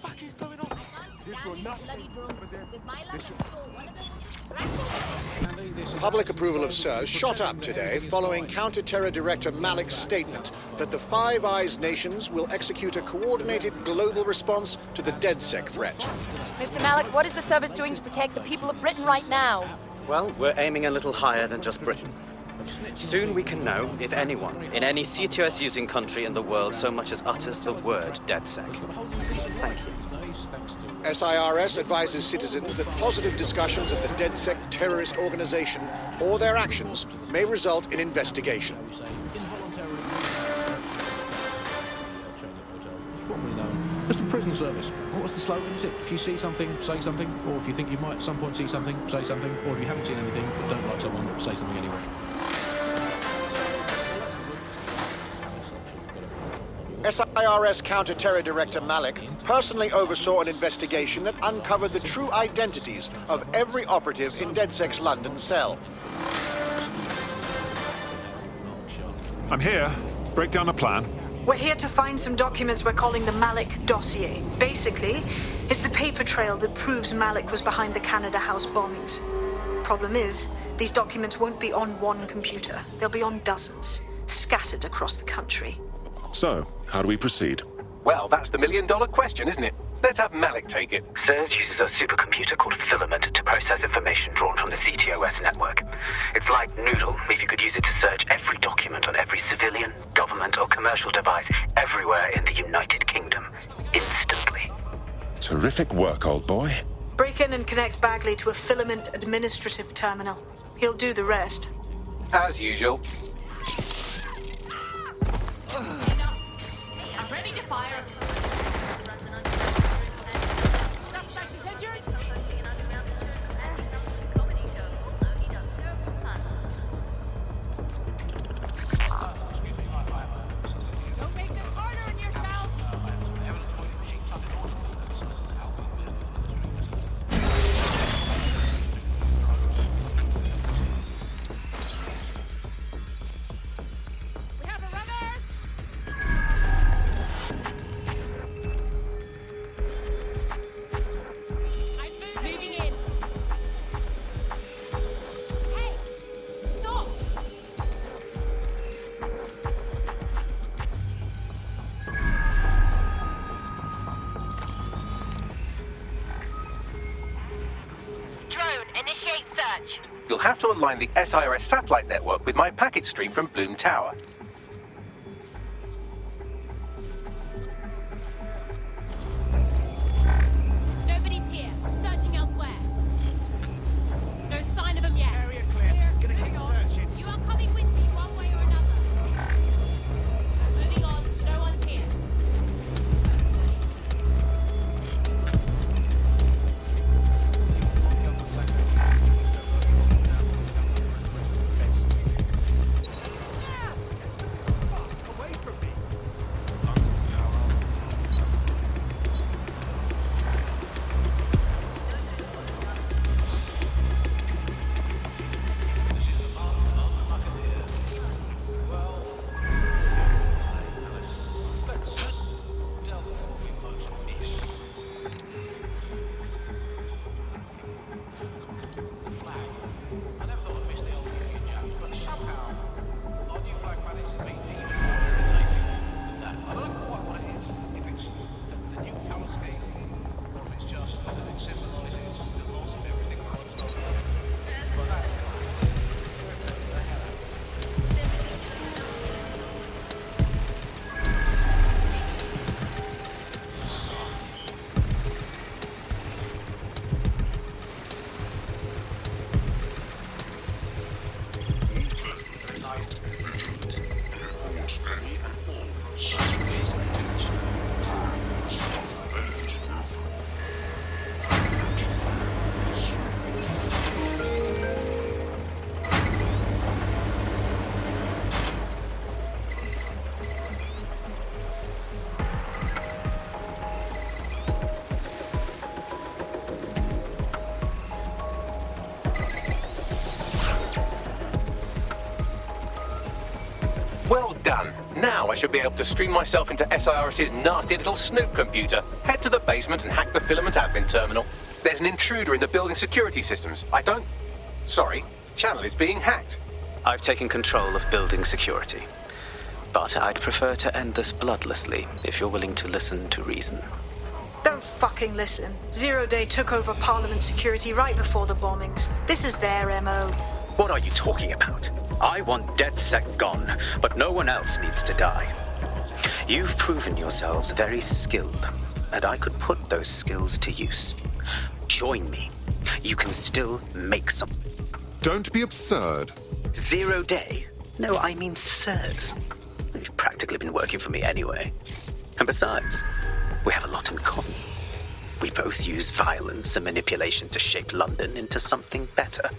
fuck is going on? This will not be. Public approval of SIRS shot up today following Counter-Terror Director Malik's statement that the Five Eyes nations will execute a coordinated global response to the DedSec threat. Mr. Malik, what is the service doing to protect the people of Britain right now? Well, we're aiming a little higher than just Britain. Soon we can know if anyone in any CTOS-using country in the world so much as utters the word DedSec. Thank you. SIRS advises citizens that positive discussions of the DedSec terrorist organization or their actions may result in investigation. That's the prison service. What was the slogan? Is it, if you see something, say something, or if you think you might at some point see something, say something, or if you haven't seen anything but don't like someone, say something anyway. SIRS Counter-Terror Director Malik personally oversaw an investigation that uncovered the true identities of every operative in DedSec's London cell. I'm here. Break down a plan. We're here to find some documents we're calling the Malik dossier. Basically, it's the paper trail that proves Malik was behind the Canada House bombings. Problem is, these documents won't be on one computer. They'll be on dozens, scattered across the country. So, how do we proceed? Well, that's the million-dollar question, isn't it? Let's have Malik take it. SIRS uses a supercomputer called Filament to process information drawn from the CTOS network. It's like Noodle, if you could use it to search every document on every civilian, government or commercial device everywhere in the United Kingdom, instantly. Terrific work, old boy. Break in and connect Bagley to a Filament administrative terminal. He'll do the rest. As usual. I'm ready to fire. Suspect is injured. Don't make this harder on yourself. We have a runner. Moving in. Hey, stop! Drone, initiate search. You'll have to align the SIRS satellite network with my packet stream from Bloom Tower. Nobody's here. Searching elsewhere. No sign of him yet. Area clear. Hang on. You are coming with me one way or another. Moving on. No one's here. Well done. Now I should be able to stream myself into SIRS's nasty little snoop computer, head to the basement and hack the filament admin terminal. There's an intruder in the building security systems. Sorry, channel is being hacked. I've taken control of building security. But I'd prefer to end this bloodlessly, if you're willing to listen to reason. Don't fucking listen. Zero Day took over Parliament security right before the bombings. This is their MO. What are you talking about? I want DedSec gone, but no one else needs to die. You've proven yourselves very skilled, and I could put those skills to use. Join me. You can still make some. Don't be absurd. 0 Day? No, I mean sirs. You've practically been working for me anyway. And besides, we have a lot in common. We both use violence and manipulation to shape London into something better.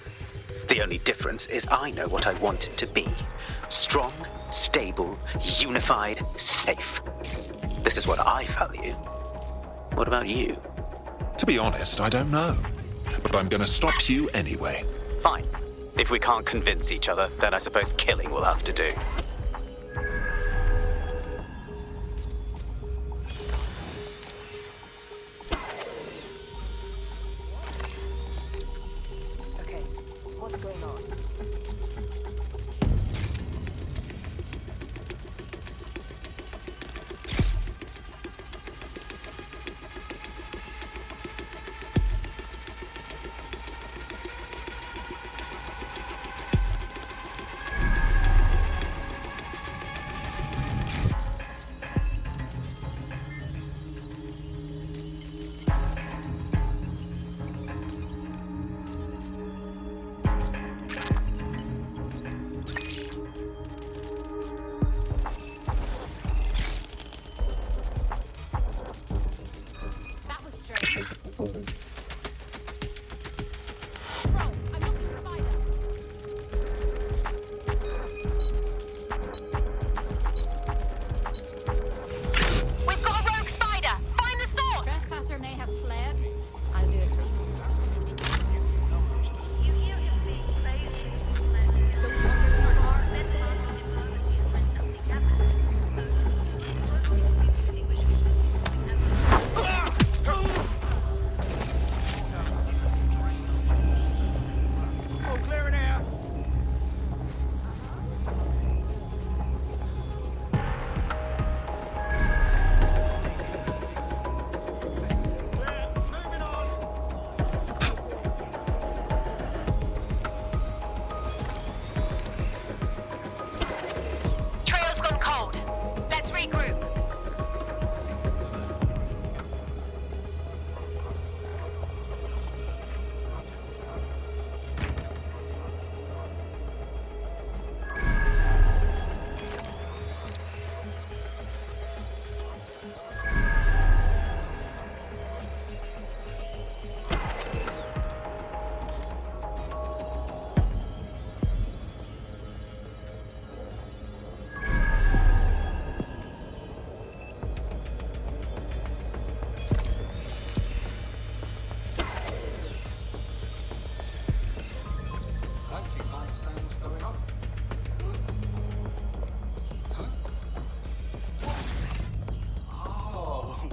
The only difference is I know what I want it to be. Strong, stable, unified, safe. This is what I value. What about you? To be honest, I don't know. But I'm gonna stop you anyway. Fine. If we can't convince each other, then I suppose killing will have to do. Okay, what's going on? That was strange. Bro, I'm not the spider. We've got a rogue spider! Find the source! Trespasser may have fled. I'll do as reasonable. Trail's gone cold. Let's regroup.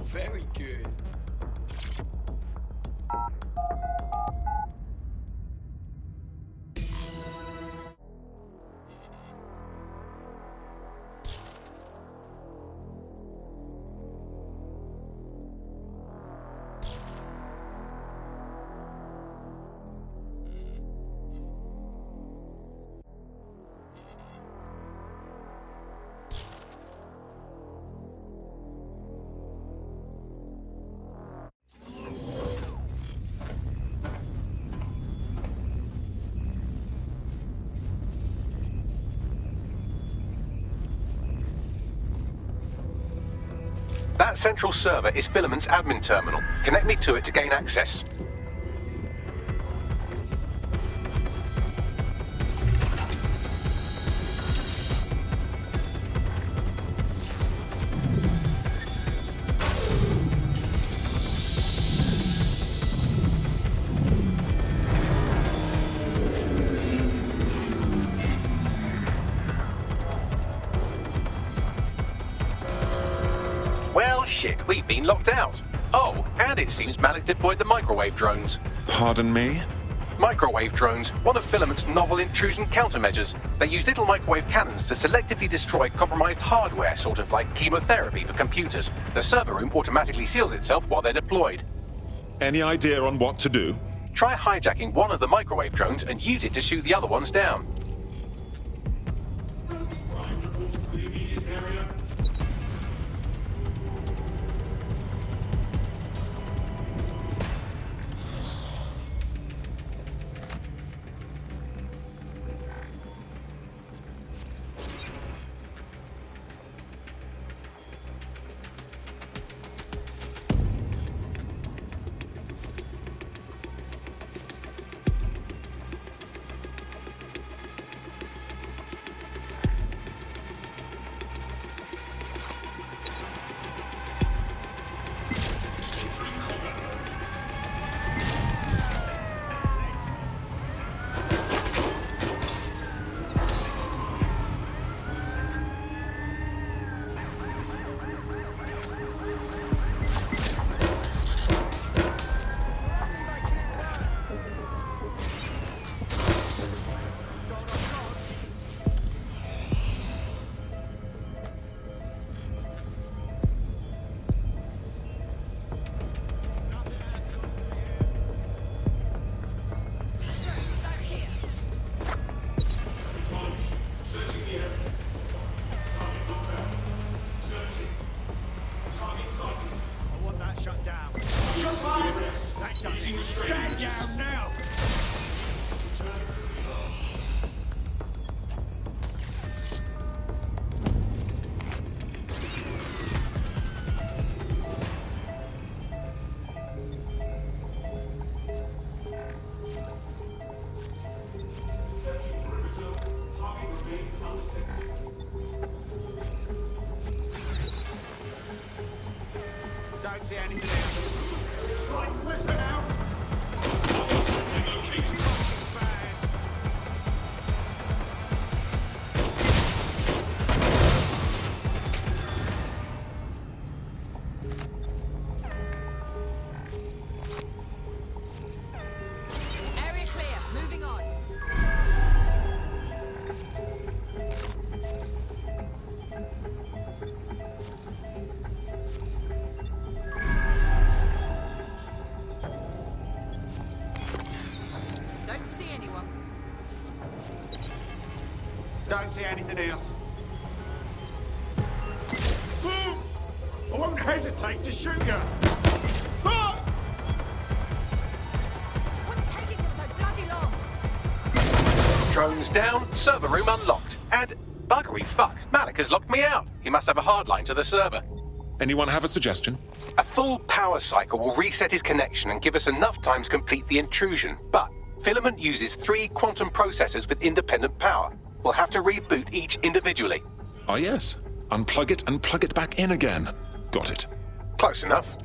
Very good. That central server is Filament's admin terminal. Connect me to it to gain access. Well, shit, we've been locked out. Oh, and it seems Malik deployed the microwave drones. Pardon me? Microwave drones, one of Filament's novel intrusion countermeasures. They use little microwave cannons to selectively destroy compromised hardware, sort of like chemotherapy for computers. The server room automatically seals itself while they're deployed. Any idea on what to do? Try hijacking one of the microwave drones and use it to shoot the other ones down. Area clear. Moving on. Don't see anyone. Don't see anything here. I won't hesitate to shoot you. What's taking them so bloody long? Drones down, server room unlocked. And buggery fuck, Malik has locked me out. He must have a hard line to the server. Anyone have a suggestion? A full power cycle will reset his connection and give us enough time to complete the intrusion. But Filament uses 3 quantum processors with independent power. We'll have to reboot each individually. Ah, yes. Unplug it and plug it back in again. Got it. Close enough.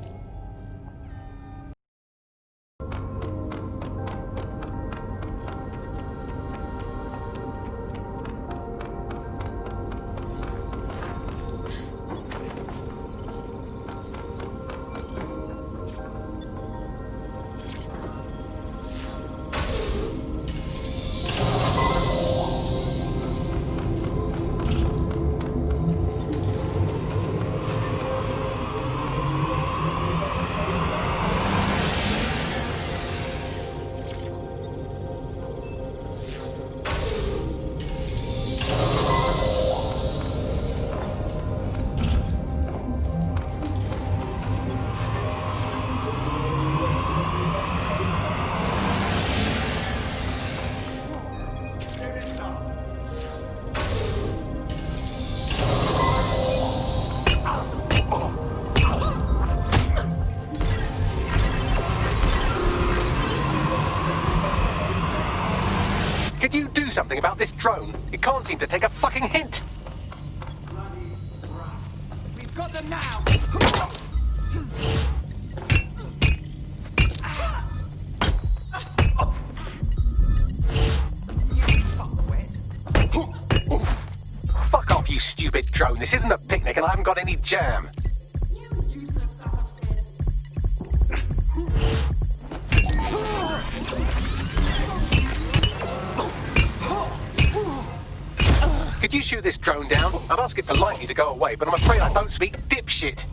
Could you do something about this drone? It can't seem to take a fucking hint. We've got them now. Fuck off, you stupid drone. This isn't a picnic and I haven't got any jam. You Could you shoot this drone down? I'd ask it politely to go away, but I'm afraid I don't speak dipshit.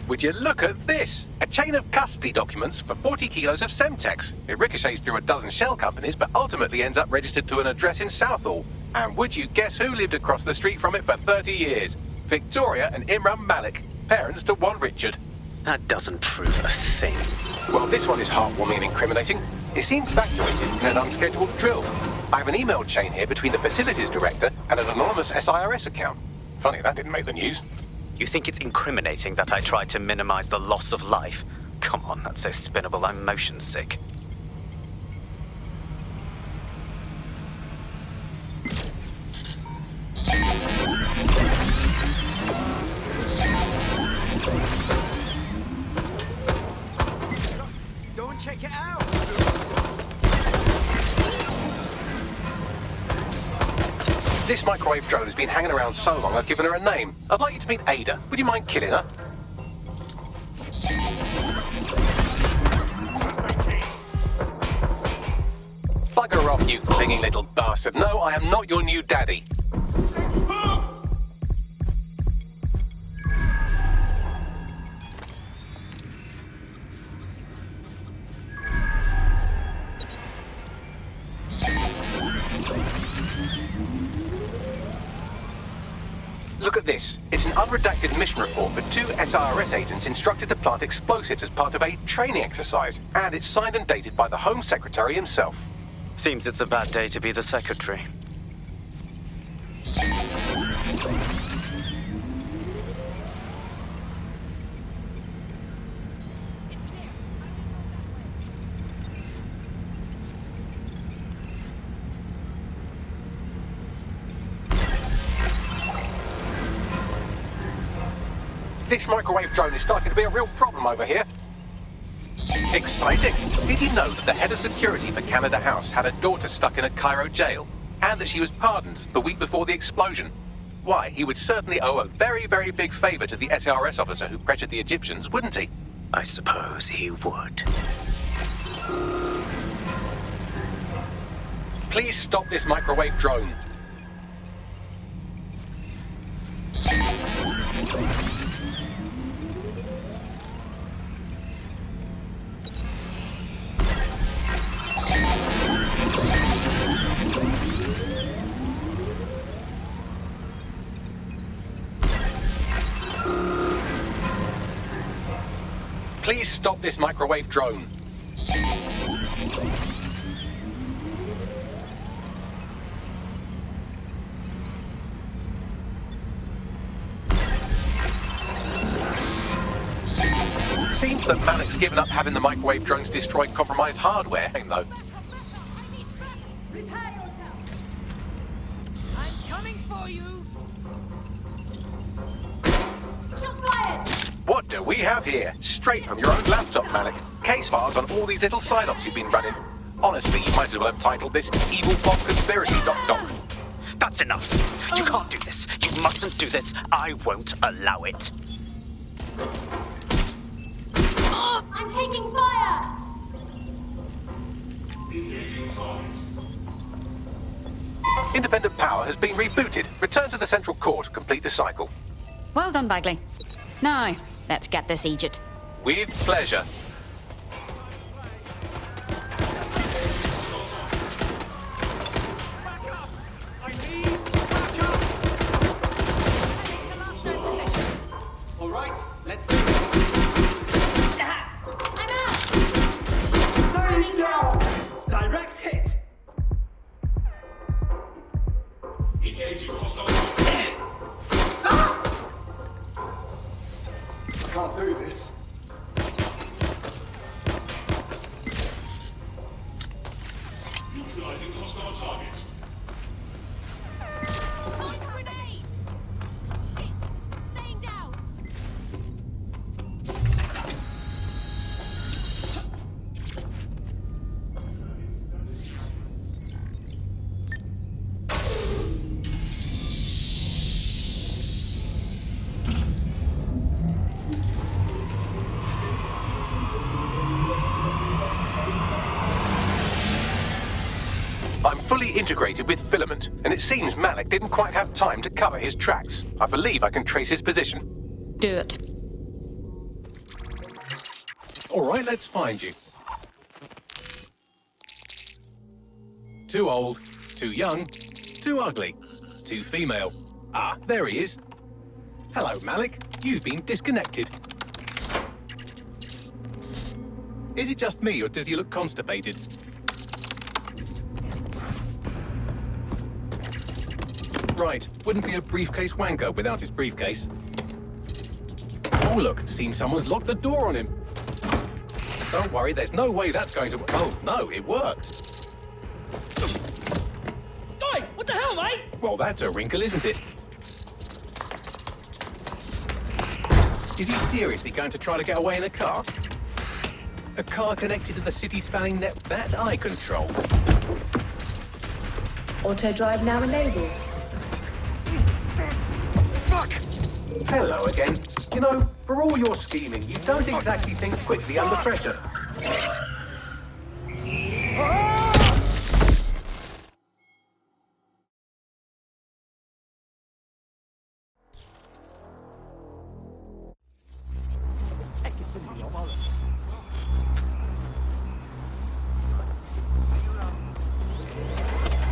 Would you look at this? A chain of custody documents for 40 kilos of Semtex. It ricochets through a dozen shell companies, but ultimately ends up registered to an address in Southall. And would you guess who lived across the street from it for 30 years? Victoria and Imran Malik, parents to one Richard. That doesn't prove a thing. Well, this one is heartwarming and incriminating. It seems evacuated in an unscheduled drill. I have an email chain here between the facilities director and an anonymous SIRS account. Funny, that didn't make the news. You think it's incriminating that I tried to minimize the loss of life? Come on, that's so spinnable, I'm motion sick. Go and check it out. This microwave drone has been hanging around so long I've given her a name. I'd like you to meet Ada. Would you mind killing her? Bugger off, you clinging little bastard. No, I am not your new daddy. Look at this. It's an unredacted mission report for 2 SIRS agents instructed to plant explosives as part of a training exercise. And it's signed and dated by the Home Secretary himself. Seems it's a bad day to be the secretary. This microwave drone is starting to be a real problem over here. Exciting! Did you know that the head of security for Canada House had a daughter stuck in a Cairo jail? And that she was pardoned the week before the explosion? Why, he would certainly owe a very, very big favor to the SRS officer who pressured the Egyptians, wouldn't he? I suppose he would. Please stop this microwave drone. Please stop this microwave drone. Seems that Malik's given up having the microwave drones destroy compromised hardware, though. I'm coming for you. Shots fired. What do we have here? Straight from your own laptop, Malik. Case files on all these little psyops you've been running. Honestly, you might as well have titled this Evil Bob Conspiracy Doc. That's enough. You can't do this. You mustn't do this. I won't allow it. I'm taking fire. Independent power has been rebooted. Return to the central core to complete the cycle. Well done, Bagley. Now, let's get this Egypt. With pleasure. All right, let's do it. I'm out. Stay down. Direct hit. I can't do this. integrated with Filament, and it seems Malik didn't quite have time to cover his tracks. I believe I can trace his position. Do it. All right, let's find you. Too old, too young, too ugly, too female. Ah, there he is. Hello, Malik. You've been disconnected. Is it just me, or does he look constipated? Right, wouldn't be a briefcase wanker without his briefcase. Oh look, seems someone's locked the door on him. Don't worry, there's no way that's going to... Oh, no, it worked. Oi, what the hell, mate? Well, that's a wrinkle, isn't it? Is he seriously going to try to get away in a car? A car connected to the city-spanning net that I control. Auto drive now enabled. Fuck! Hello again. You know, for all your scheming, you don't exactly think quickly under pressure.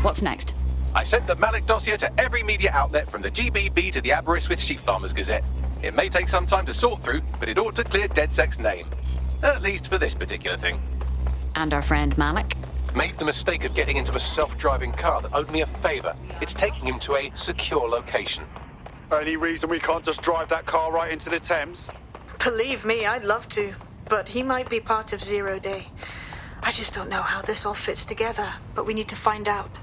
What's next? I sent the Malik dossier to every media outlet from the GBB to the Aberystwyth Sheep Farmers Gazette. It may take some time to sort through, but it ought to clear DedSec's name. At least for this particular thing. And our friend Malik? Made the mistake of getting into a self-driving car that owed me a favor. It's taking him to a secure location. Any reason we can't just drive that car right into the Thames? Believe me, I'd love to. But he might be part of Zero Day. I just don't know how this all fits together, but we need to find out.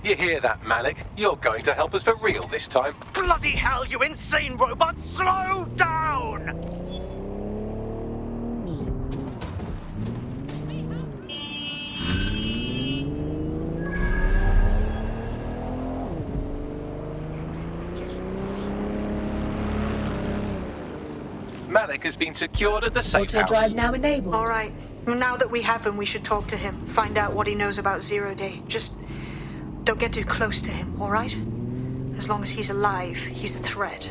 You hear that, Malik? You're going to help us for real this time. Bloody hell, you insane robot! Slow down! Malik has been secured at the safe Auto house. drive now enabled. All right. Well, now that we have him, we should talk to him. Find out what he knows about Zero Day. Just don't get too close to him, all right? As long as he's alive, he's a threat.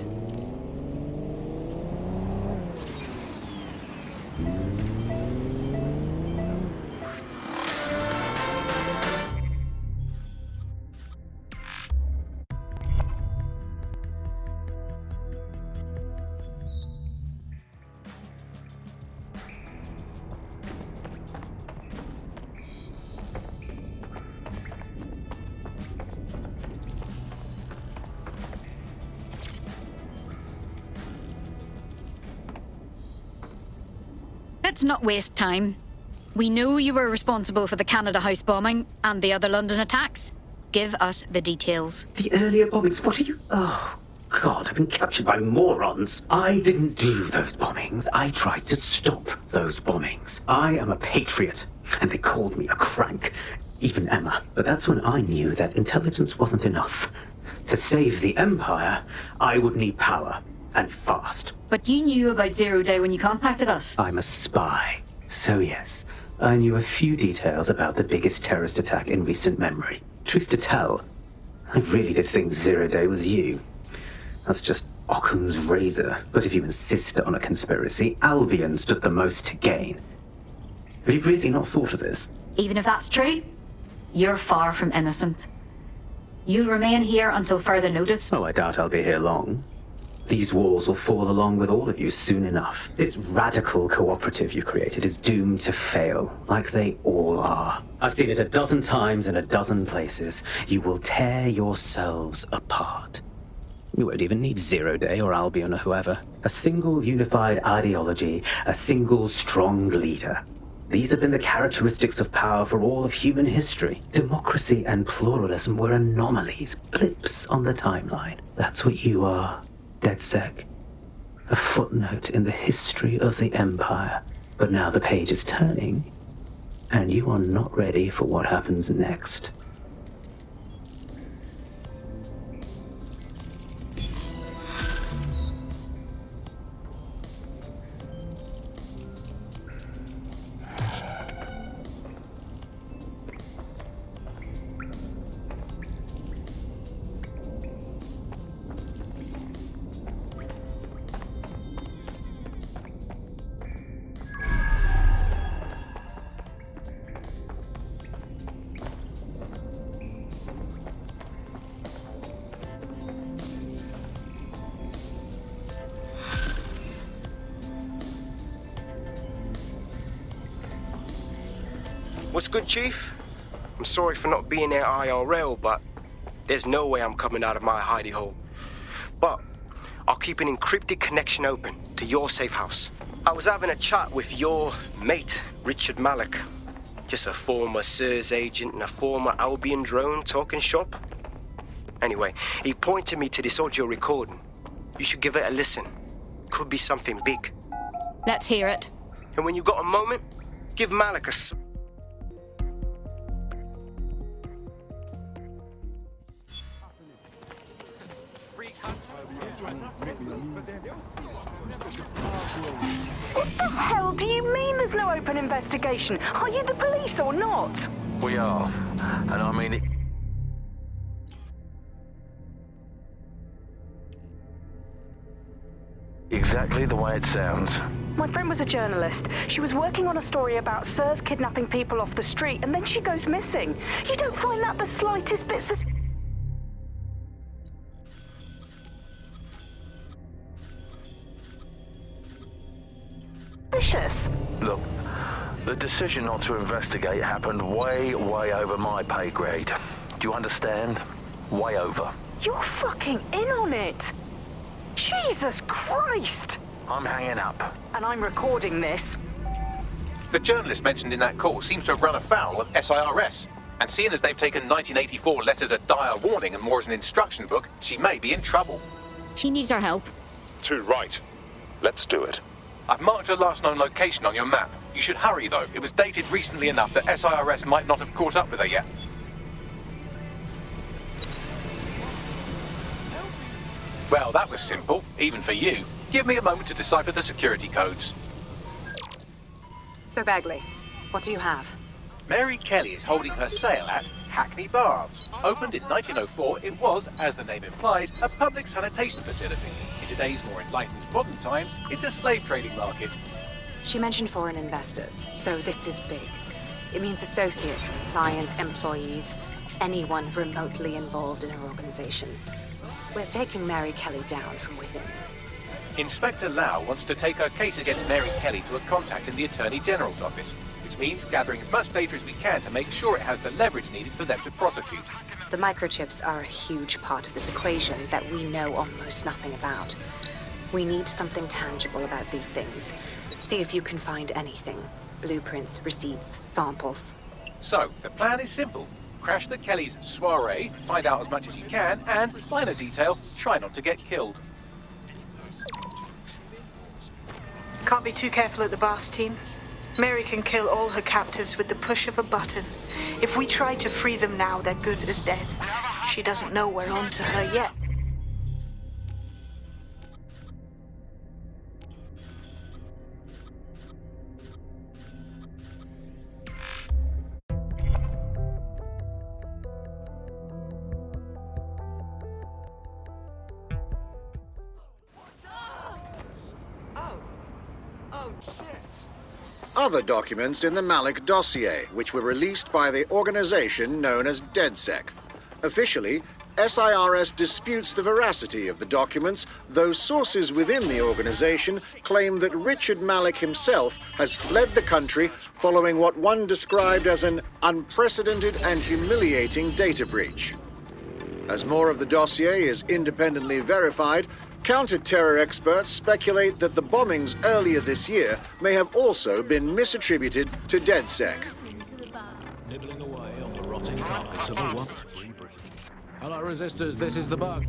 Let's not waste time. We know you were responsible for the Canada House bombing and the other London attacks. Give us the details. The earlier bombings, what are you... Oh, God, I've been captured by morons. I didn't do those bombings. I tried to stop those bombings. I am a patriot, and they called me a crank. Even Emma. But that's when I knew that intelligence wasn't enough. To save the Empire, I would need power, and fast. But you knew about Zero Day when you contacted us. I'm a spy. So yes, I knew a few details about the biggest terrorist attack in recent memory. Truth to tell, I really did think Zero Day was you. That's just Occam's razor. But if you insist on a conspiracy, Albion stood the most to gain. Have you really not thought of this? Even if that's true, you're far from innocent. You'll remain here until further notice. Oh, I doubt I'll be here long. These walls will fall along with all of you soon enough. This radical cooperative you created is doomed to fail, like they all are. I've seen it a dozen times in a dozen places. You will tear yourselves apart. You won't even need Zero Day or Albion or whoever. A single unified ideology, a single strong leader. These have been the characteristics of power for all of human history. Democracy and pluralism were anomalies, blips on the timeline. That's what you are. DedSec. A footnote in the history of the Empire. But now the page is turning, and you are not ready for what happens next. What's good, Chief? I'm sorry for not being there IRL, but there's no way I'm coming out of my hidey hole. But I'll keep an encrypted connection open to your safe house. I was having a chat with your mate, Richard Malik. Just a former SIRS agent and a former Albion drone talking shop. Anyway, he pointed me to this audio recording. You should give it a listen. Could be something big. Let's hear it. And when you got a moment, give Malik a... What the hell do you mean there's no open investigation? Are you the police or not? We are. And I mean it. Exactly the way it sounds. My friend was a journalist. She was working on a story about SIRS kidnapping people off the street, and then she goes missing. You don't find that the slightest bit suspicious? Look, the decision not to investigate happened way over my pay grade. Do you understand? Way over. You're fucking in on it. Jesus Christ! I'm hanging up. And I'm recording this. The journalist mentioned in that call seems to have run afoul of SIRS. And seeing as they've taken 1984 less as a dire warning and more as an instruction book, she may be in trouble. She needs our help. Too right. Let's do it. I've marked her last known location on your map. You should hurry, though. It was dated recently enough that SIRS might not have caught up with her yet. Well, that was simple, even for you. Give me a moment to decipher the security codes. So, Bagley, what do you have? Mary Kelly is holding her sale at Hackney Baths. Opened in 1904, it was, as the name implies, a public sanitation facility. In today's more enlightened modern times, it's a slave trading market. She mentioned foreign investors, so this is big. It means associates, clients, employees, anyone remotely involved in her organization. We're taking Mary Kelly down from within. Inspector Lau wants to take her case against Mary Kelly to a contact in the Attorney General's office, which means gathering as much data as we can to make sure it has the leverage needed for them to prosecute. The microchips are a huge part of this equation that we know almost nothing about. We need something tangible about these things. See if you can find anything. Blueprints, receipts, samples. So, the plan is simple. Crash the Kellys' soiree, find out as much as you can, and, minor detail, try not to get killed. Can't be too careful at the Baths team. Mary can kill all her captives with the push of a button. If we try to free them now, they're good as dead. She doesn't know we're on to her yet. Other documents in the Malik dossier, which were released by the organization known as DedSec. Officially, SIRS disputes the veracity of the documents, though sources within the organization claim that Richard Malik himself has fled the country following what one described as an unprecedented and humiliating data breach. As more of the dossier is independently verified, counter-terror experts speculate that the bombings earlier this year may have also been misattributed to DedSec. Nibbling away on the rotting carcass of a once free Britain. Hello, resistors, this is the bug.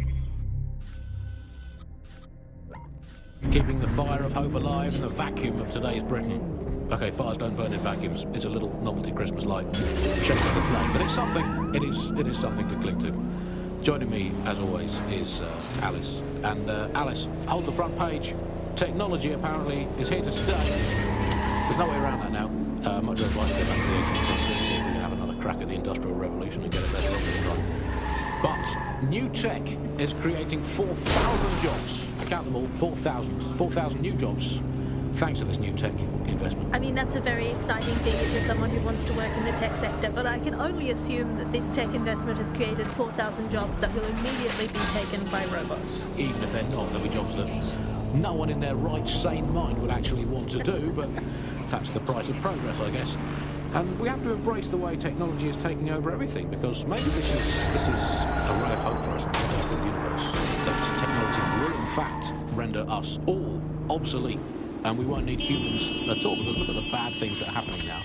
Keeping the fire of hope alive in the vacuum of today's Britain. Okay, fires don't burn in vacuums. It's a little novelty Christmas light. Shaking the flame, but it's something. It is something to cling to. Joining me, as always, is Alice. And Alice, hold the front page. Technology, apparently, is here to stay. There's no way around that now. Much as I'd like to get back to the 18th century, see if we can have another crack at the Industrial Revolution and get a better rocket strike. But new tech is creating 4,000 jobs. I count them all, 4,000 new jobs, thanks to this new tech investment. I mean, that's a very exciting thing if you're someone who wants to work in the tech sector, but I can only assume that this tech investment has created 4,000 jobs that will immediately be taken by robots. Even if they're not, there'll be jobs that no one in their right, sane mind would actually want to do, but that's the price of progress, I guess. And we have to embrace the way technology is taking over everything, because maybe this is a ray of hope for us in the universe. That technology will, in fact, render us all obsolete, and we won't need humans at all, because look at the bad things that are happening now.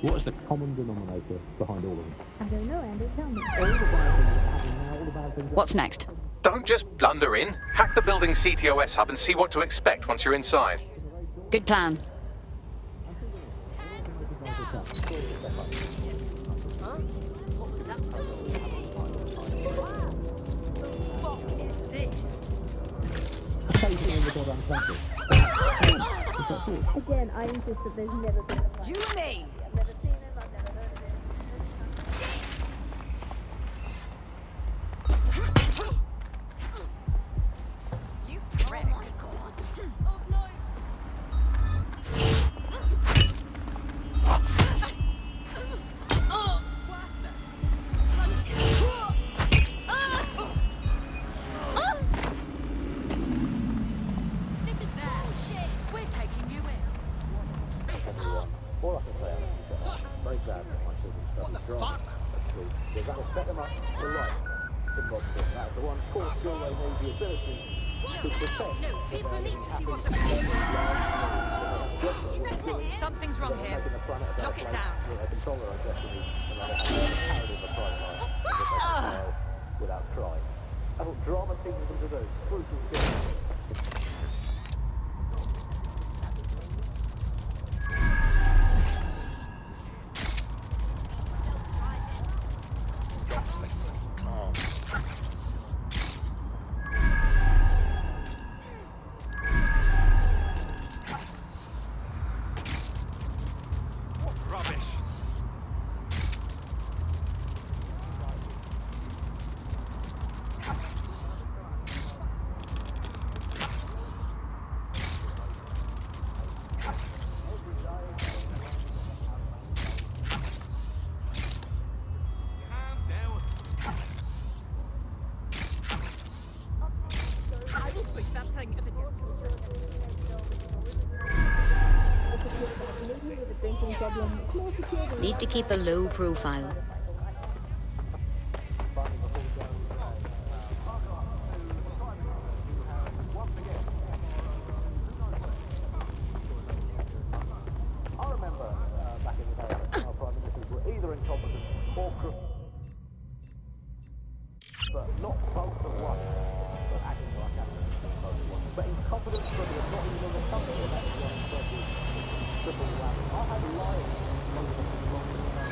What is the common denominator behind all of them? I don't know, Andy. Tell me. All the bad things that are happening now, all the bad things... What's next? Don't just blunder in. Hack the building's CTOS hub and see what to expect once you're inside. Good plan. Again, I insist that there's never been a fight. You and me! I've never seen him, I've never heard of him. You prick. Oh my god. Oh no. Oh, worthless. This is bullshit. We're taking you in. All I can say is very glad that my children's study What the drama fuck? at school, because that will set them up for life. That's the one core skill they need, the ability to protect. No, people need to see what the Something's wrong here. Lock it down. Control their own destiny, and they have the power of a private life that they can fail without trying. That's what drama teaches them to do. Crucial skill. Need to keep a low profile. I remember back in the day, our prime ministers were either incompetent or crooked, but not both at once. But acting like both at once. But incompetent criminals, not even in the company of that triple whammy. I had lions among them for the longest time.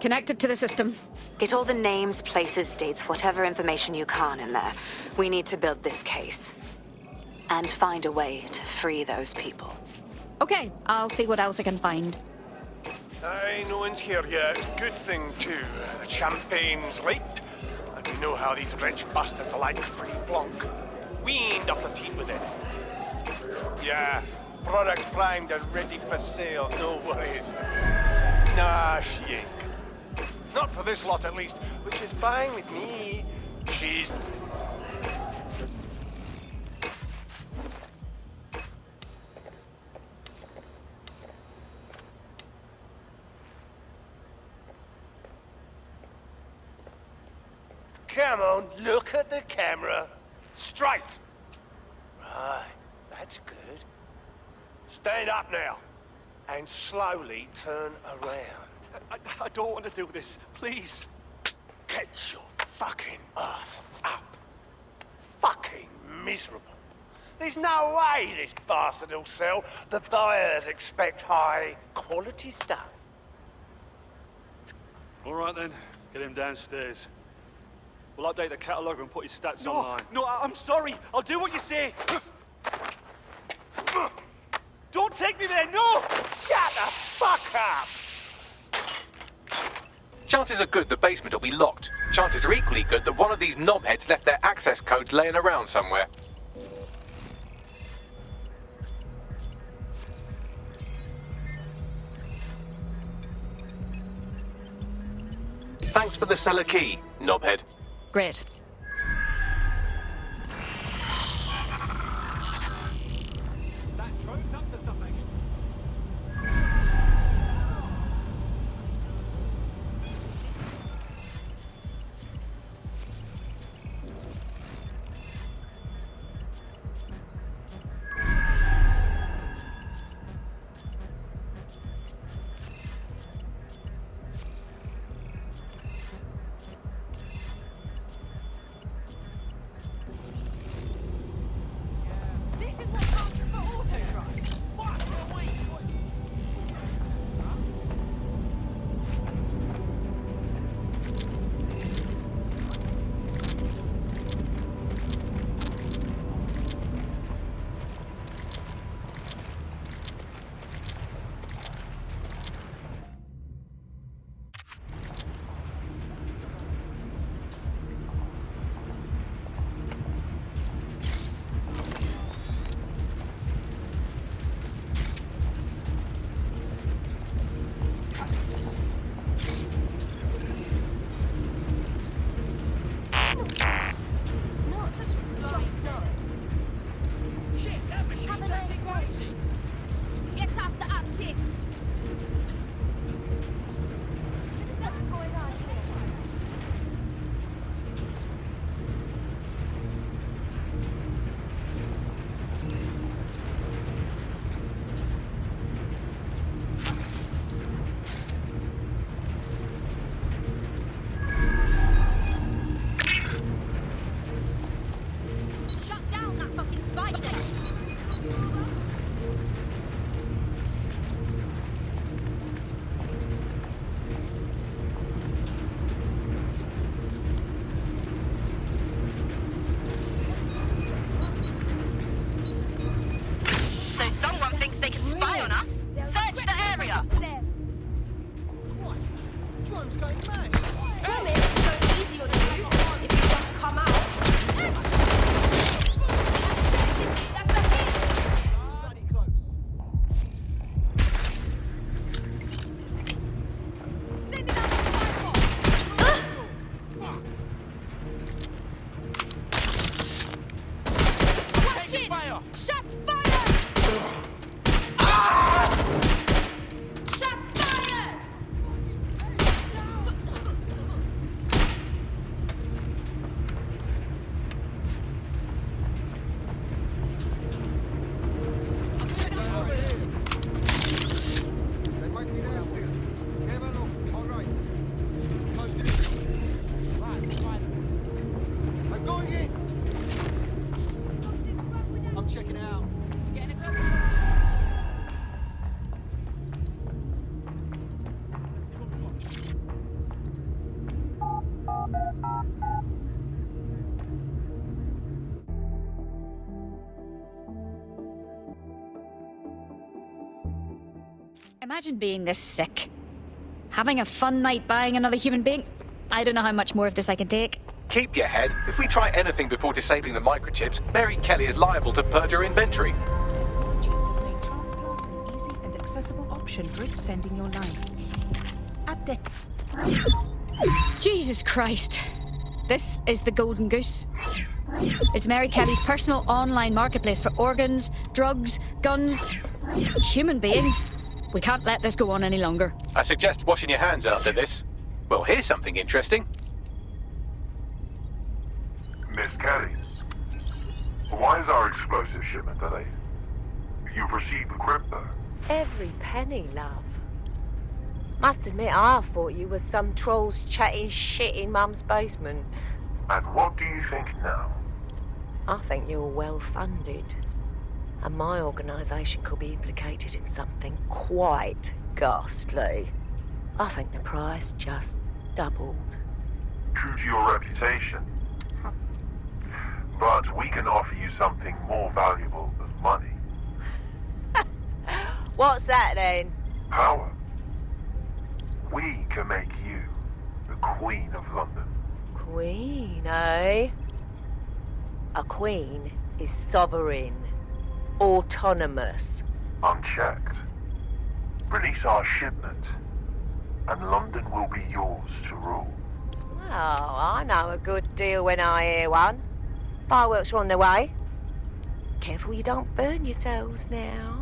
Connected to the system. Get all the names, places, dates, whatever information you can in there. We need to build this case. And find a way to free those people. Okay, I'll see what else I can find. Aye, no one's here yet. Good thing, too. The champagne's late, and we know how these rich bastards like free Blanc. We ain't up the team with it. Yeah, products primed and ready for sale, no worries. Nah, she ain't. Not for this lot, at least, which is fine with me. She's... Come on, look at the camera. Straight. Right, that's good. Stand up now. And slowly turn around. I don't want to do this. Please. Get your fucking ass up. Fucking miserable. There's no way this bastard will sell. The buyers expect high quality stuff. All right then, get him downstairs. We'll update the catalogue and put his stats online. No, I'm sorry. I'll do what you say. Don't take me there, no! Shut the fuck up! Chances are good the basement will be locked. Chances are equally good that one of these knobheads left their access codes laying around somewhere. Thanks for the cellar key, knobhead. Great. That drone's up to something. This is what passes for auto-drive. Fuck, wait. Get off the uptick. What's going on here? Shut down that fucking spike thing. So someone thinks they can spy on us? Search the area! Drone's going mad. Swimming is so easy on you if you just come out. That's a hit. Send it out to the Watch it! Shots fired! Shots fired! I'm going in. I'm checking out. Imagine being this sick. Having a fun night buying another human being. I don't know how much more of this I can take. Keep your head. If we try anything before disabling the microchips, Mary Kelly is liable to purge her inventory. Has made transplants an easy and accessible option for extending your life. Jesus Christ. This is the Golden Goose. It's Mary Kelly's personal online marketplace for organs, drugs, guns, human beings. We can't let this go on any longer. I suggest washing your hands after this. Well, here's something interesting. Miss Kelly, why is our explosive shipment delayed? You've received the crypto. Every penny, love. Must admit, I thought you was some trolls chatting shit in Mum's basement. And what do you think now? I think you're well funded. And my organisation could be implicated in something quite ghastly. I think the price just doubled. True to your reputation. But we can offer you something more valuable than money. What's that then? Power. We can make you the Queen of London. Queen, eh? A queen is sovereign, autonomous. Unchecked. Release our shipment, and London will be yours to rule. Oh, I know a good deal when I hear one. Fireworks are on their way. Careful you don't burn yourselves now.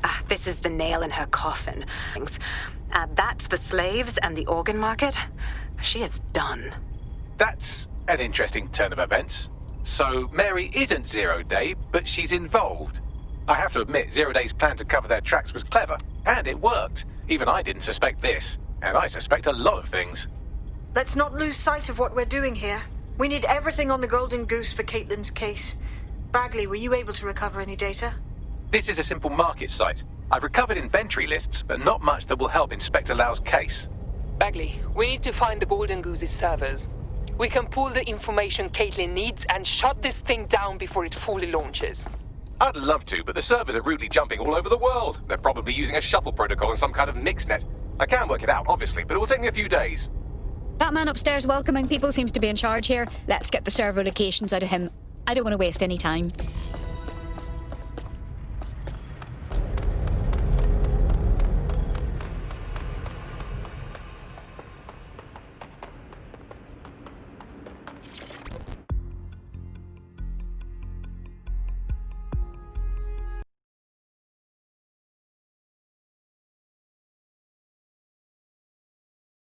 Ah, this is the nail in her coffin. Add that to the slaves and the organ market. She is done. That's an interesting turn of events. So Mary isn't Zero Day, but she's involved. I have to admit, Zero Day's plan to cover their tracks was clever, and it worked. Even I didn't suspect this, and I suspect a lot of things. Let's not lose sight of what we're doing here. We need everything on the Golden Goose for Caitlin's case. Bagley, were you able to recover any data? This is a simple market site. I've recovered inventory lists, but not much that will help Inspector Lau's case. Bagley, we need to find the Golden Goose's servers. We can pull the information Caitlin needs and shut this thing down before it fully launches. I'd love to, but the servers are rudely jumping all over the world. They're probably using a shuffle protocol and some kind of mixnet. I can work it out, obviously, but it will take me a few days. That man upstairs welcoming people seems to be in charge here. Let's get the server locations out of him. I don't want to waste any time.